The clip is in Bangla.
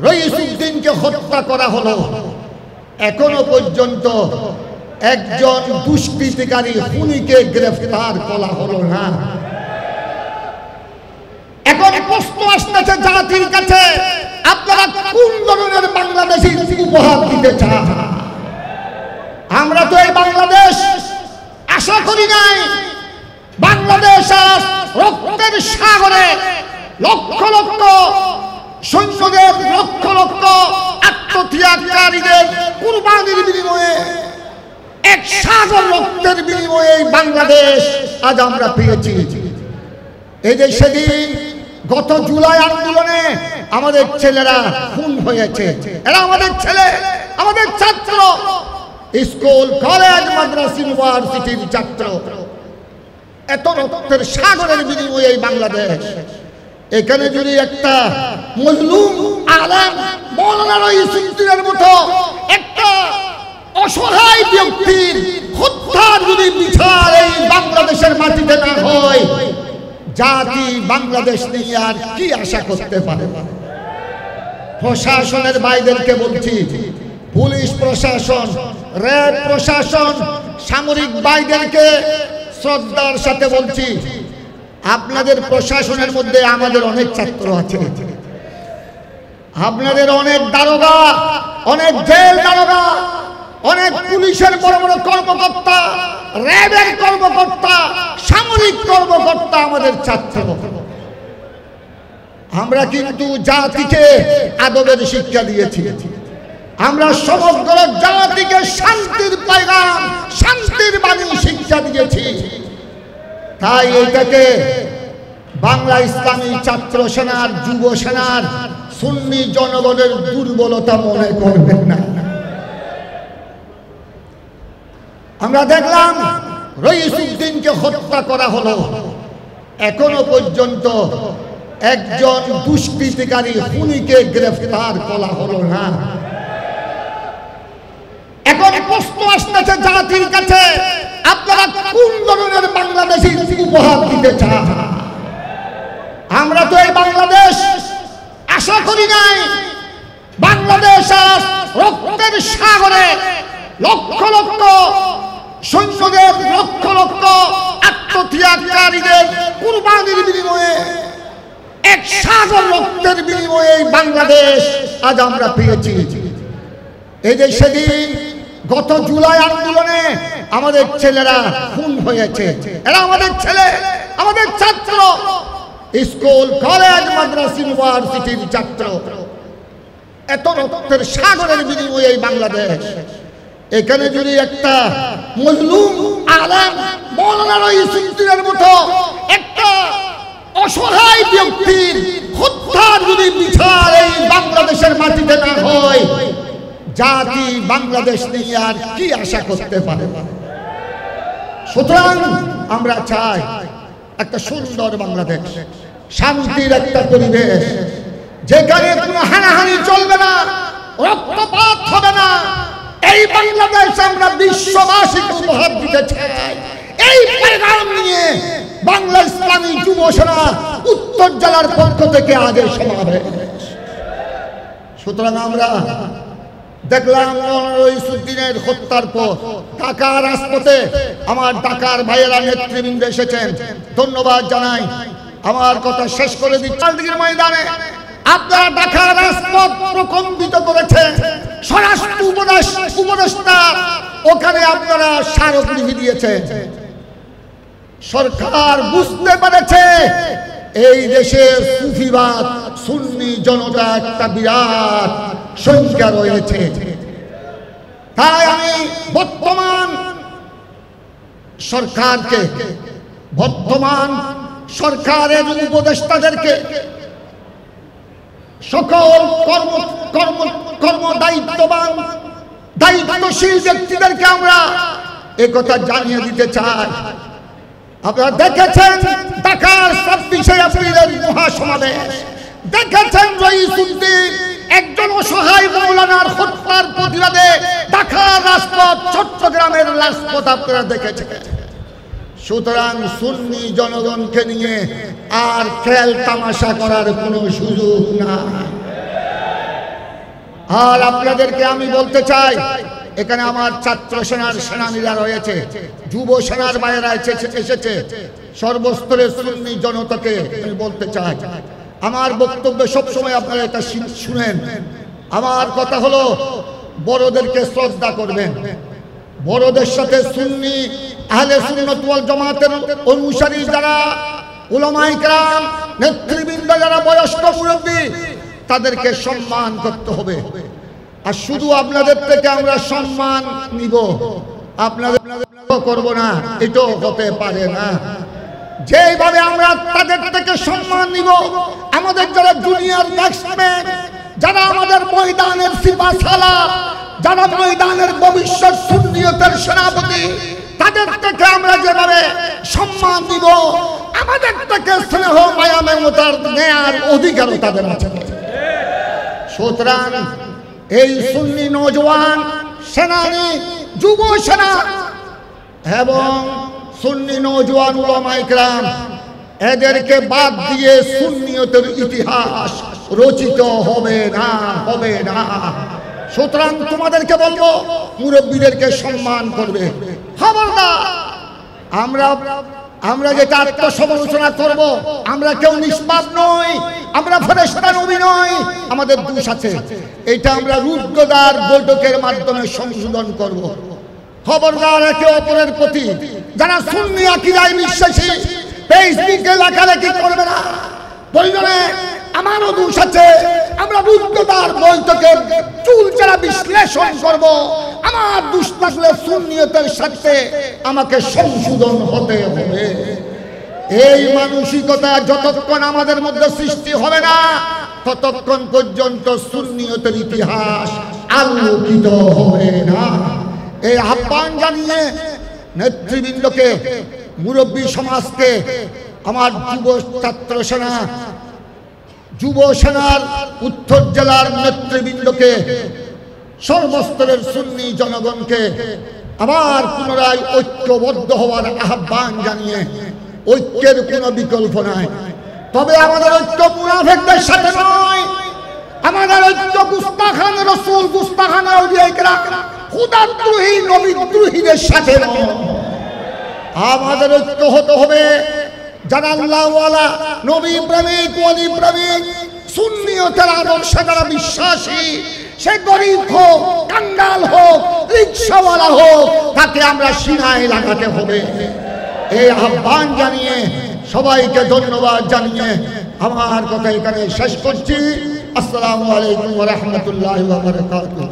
রইসুদ্দিনকে হত্যা করা হলো, এখনো পর্যন্ত একজন দুষ্কৃতিকারী খুনিকে গ্রেফতার করা হলো না। এখন প্রশ্ন আসতেছে জাতির কাছে, আপনারা কোন ধরনের বাংলাদেশী উপহার দিতে চান? আমরা তো এই বাংলাদেশ আশা করি নাই। বাংলাদেশ আজ রক্তের সাগরে লক্ষ লক্ষ সৈন্যদের, লক্ষ লক্ষ আত্মত্যাগকারীদের কুরবানির বিনিময়ে, এক সাগর রক্তের বিনিময়ে বাংলাদেশ আজ আমরা পেয়েছি। এই যে সেদিন গত জুলাই আন্দোলনে আমাদের ছেলেরা খুন হয়েছে, এরা আমাদের ছেলে, আমাদের ছাত্র, স্কুল কলেজ মাদ্রাসা ইউনিভার্সিটির ছাত্র। এত রক্তের সাগরের বিনিময়ে বাংলাদেশ, এখানে যদি একটা মজলুম আলেম মাওলানা রইসুদ্দিনের মতো একটা অসহায় ব্যক্তির হত্যার যদি বিচার এই বাংলাদেশের মাটিতে না হয়, জাতি বাংলাদেশ নিয়ে আর কি আশা করতে পারে? প্রশাসনের ভাইদেরকে বলছি, পুলিশ প্রশাসন, র্যাব প্রশাসন, সামরিক ভাইদেরকে শ্রদ্ধার সাথে বলছি, আপনাদের প্রশাসনের মধ্যে আমাদের অনেক ছাত্র আছে, আপনাদের অনেক দারোগা, অনেক জেল দারোগা, অনেক পুলিশের বড় বড় কর্মকর্তা, র্যাবের কর্মকর্তা, সামরিক কর্মকর্তা আমাদের ছাত্র। আমরা কিন্তু জাতিকে আদবের শিক্ষা দিয়েছি, আমরা সমগ্র জাতিকে শান্তির পয়গাম, শান্তির বাণী শিক্ষা দিয়েছি। তাই এটাকে বাংলা ইসলামী ছাত্র সেনার, যুব সেনার, সুন্নি জনগণের দুর্বলতা মনে করবেন না। আমরা দেখলাম রইসুদ্দিনকে হত্যা করা হলো, এখনো পর্যন্ত একজন দুষ্কৃতিকারী খুনিকে গ্রেফতার করা হলো না। এখন প্রশ্ন আসতেছে জাতির কাছে, আপনারা কোন ধরনের বাংলাদেশী উপহার দিতে চান? আমরা তো এই বাংলাদেশ আশা করি নাই। বাংলাদেশ আজ রক্তের সাগরে লক্ষ লক্ষ সৈন্যদের, লক্ষ লক্ষ আত্মত্যাগকারীদের কুরবানির বিনিময়ে, এক সাগর রক্তের বিনিময়ে বাংলাদেশ আজ আমরা পেয়েছি। এই যে সেদিন গত জুলাই আন্দোলনে আমাদের ছেলেরা খুন হয়েছে, এরা আমাদের ছেলে, আমাদের ছাত্র, স্কুল কলেজ মাদ্রাসা ইউনিভার্সিটির ছাত্র। এত রক্তের সাগরের বিনিময়ে বাংলাদেশ, এখানে যদি একটা মজলুম আলেম মাওলানা রইসুদ্দিনের মতো একটা অসহায় ব্যক্তির হত্যার যদি বিচার এই বাংলাদেশের মাটিতে না হয়, জাতি বাংলাদেশ নিয়ে আর কি আশা করতে পারে? সুতরাং আমরা চাই একটা সুন্দর বাংলাদেশ, শান্তির একটা পরিবেশ, যেখানে কোনো হানাহানি চলবে না, রক্তপাত হবে না। এই বাংলাদেশ আমরা বিশ্ববাসীকে উপহার দিতে চাই। এই পয়গাম নিয়ে বাংলা ইসলামী যুব সেনা উত্তর জেলার পক্ষ থেকে আগে সমাবেশ। সুতরাং আমরা দেখলাম রইসুদ্দিনের হত্যার পর ঢাকার রাজপথে আমার ঢাকার ভাইয়েরা নেতৃবৃন্দ এসেছেন, ধন্যবাদ জানাই। আমার কথা শেষ করে দিচ্ছি, চালদিঘির ময়দানে আপনারা ঢাকার রাজপথ প্রকম্পিত করেছেন। স্বরাষ্ট্র উপদেষ্টা ওখানে আপনারা স্মারকলিপি দিয়েছেন। সরকার বুঝতে পেরেছে এই দেশে সুফিবাদ, সুন্নি জনতা একটা বিরাট সংখ্যা রয়েছে। তাই আমি বর্তমান সরকারের উপদেষ্টাদেরকে, সকল কর্ম দায়িত্ববান দায়িত্বশীল ব্যক্তিদেরকে আমরা একথা জানিয়ে দিতে চাই। আপনারা দেখেছেন ঢাকার 26শে এপ্রিলের মহাসমাবেশ, দেখেছেন রইসুদ্দিন একজন অসহায় মাওলানার হত্যার প্রতিবাদে ঢাকার রাজপথ, চট্টগ্রামের রাজপথ আপনারা দেখেছেন। সুতরাং সুন্নি জনগণকে নিয়ে আর খেল তামাশা করার কোনো সুযোগ নাই। আর আপনাদেরকে আমি বলতে চাই, এখানে আমার ছাত্র সেনার সেনানীরা রয়েছে, যুব সেনার বাইরা এসেছে, সর্বস্তরের সুন্নি জনতাকে আমি বলতে চাই, আমার বক্তব্য সবসময় আপনারা এটা শুনেন। আমার কথা হলো, বড়দেরকে শ্রদ্ধা করবেন, বড়দের সাথে সুন্নি আহলে সুন্নাত ওয়াল জামাতের অনুসারী যারা উলামায়ে কেরাম, নেতৃবৃন্দ যারা বয়স্ক মুরব্বী, তাদেরকে সম্মান করতে হবে। আর শুধু আপনাদের থেকে আমরা সম্মান নিব, আপনাদের করব না, এটাও হতে পারে না। যেভাবে আমরা তাদের থেকে সম্মান নিব, আমাদের যারা জুনিয়র ব্যাটসম্যান, যারা আমাদের ময়দানের সিপাহসালার, যারা ময়দানের ভবিষ্যৎ সুন্নিয়তের সেনাপতি, তাদের থেকে আমরা যেভাবে সম্মান দিব, আমাদের থেকে স্নেহ মায়া মমতার নেয়ার অধিকার তাদের আছে। সুতরাং এই সুন্নি নওজওয়ান সেনানী, যুব সেনা এবং সুন্নি নওজওয়ান উলামায়ে কেরাম, এদেরকে বাদ দিয়ে সুন্নিয়তের ইতিহাস রচিত হবে না, হবে না। সুতরাং তোমাদেরকে বলবো, মুরব্বীদেরকে সম্মান করবে। খবরদার, আমরা যেটা আত্মসমালোচনা করব, আমরা কেউ নিষ্পাপ নই, আমরা ফেরেশতা নবী নই, আমাদের দোষ আছে, এটা আমরা রুদ্ধদ্বার বৈঠকের মাধ্যমে সংশোধন করব। খবরদার, একে অপরের প্রতি যারা সুন্নি আকীদায় বিশ্বাসী, ফেসবুকে লেখালেখি করবে না। প্রয়োজনে আমারও দোষ আছে, আমরা রুদ্ধদ্বার বৈঠকের চুলচেরা বিশ্লেষণ করব। আমার দোষ থাকলে সুন্নিয়তের সাথে আমাকে সংশোধন হতে হবে। এই মানসিকতা যতক্ষণ আমাদের মধ্যে সৃষ্টি হবে না, ততক্ষণ পর্যন্ত সুন্নিয়তের ইতিহাস আলোকিত হবে না। এই আহ্বান জানিয়ে নেতৃবৃন্দকে, মুরব্বী সমাজকে, আমার যুব ছাত্র সেনা, যুব সেনার উত্তর জেলার নেতৃবৃন্দকে, সর্বস্তরের সুন্নি জনগণকে আবার পুনরায় ঐক্যবদ্ধ হওয়ার আহ্বান জানিয়ে, ঐক্যের কোনো বিকল্প নাই। তবে আমাদের ঐক্য মুনাফিকদের সাথে নয়, আমাদের ঐক্য গুস্তাখান রাসূল, গুস্তাখান আউলিয়া কেরাম, খোদাদ্রোহী নবীদ্রোহীদের সাথে নয়। আমাদের ঐক্য হতে হবে যারা আল্লাহওয়ালা, নবী প্রেমিক, ওলি প্রেমিক, সুন্নিয়তের আদর্শে যারা বিশ্বাসী, সে গরিব হোক, কাঙ্গাল হোক, রিকশাওয়ালা হোক, তাকে আমরা সিনায় লাগাতে হবে। এই আহ্বান জানিয়ে, সবাইকে ধন্যবাদ জানিয়ে আমার কথা এখানে শেষ করছি। আসসালামু আলাইকুম ওয়া রাহমাতুল্লাহি ওয়া বারাকাতুহু।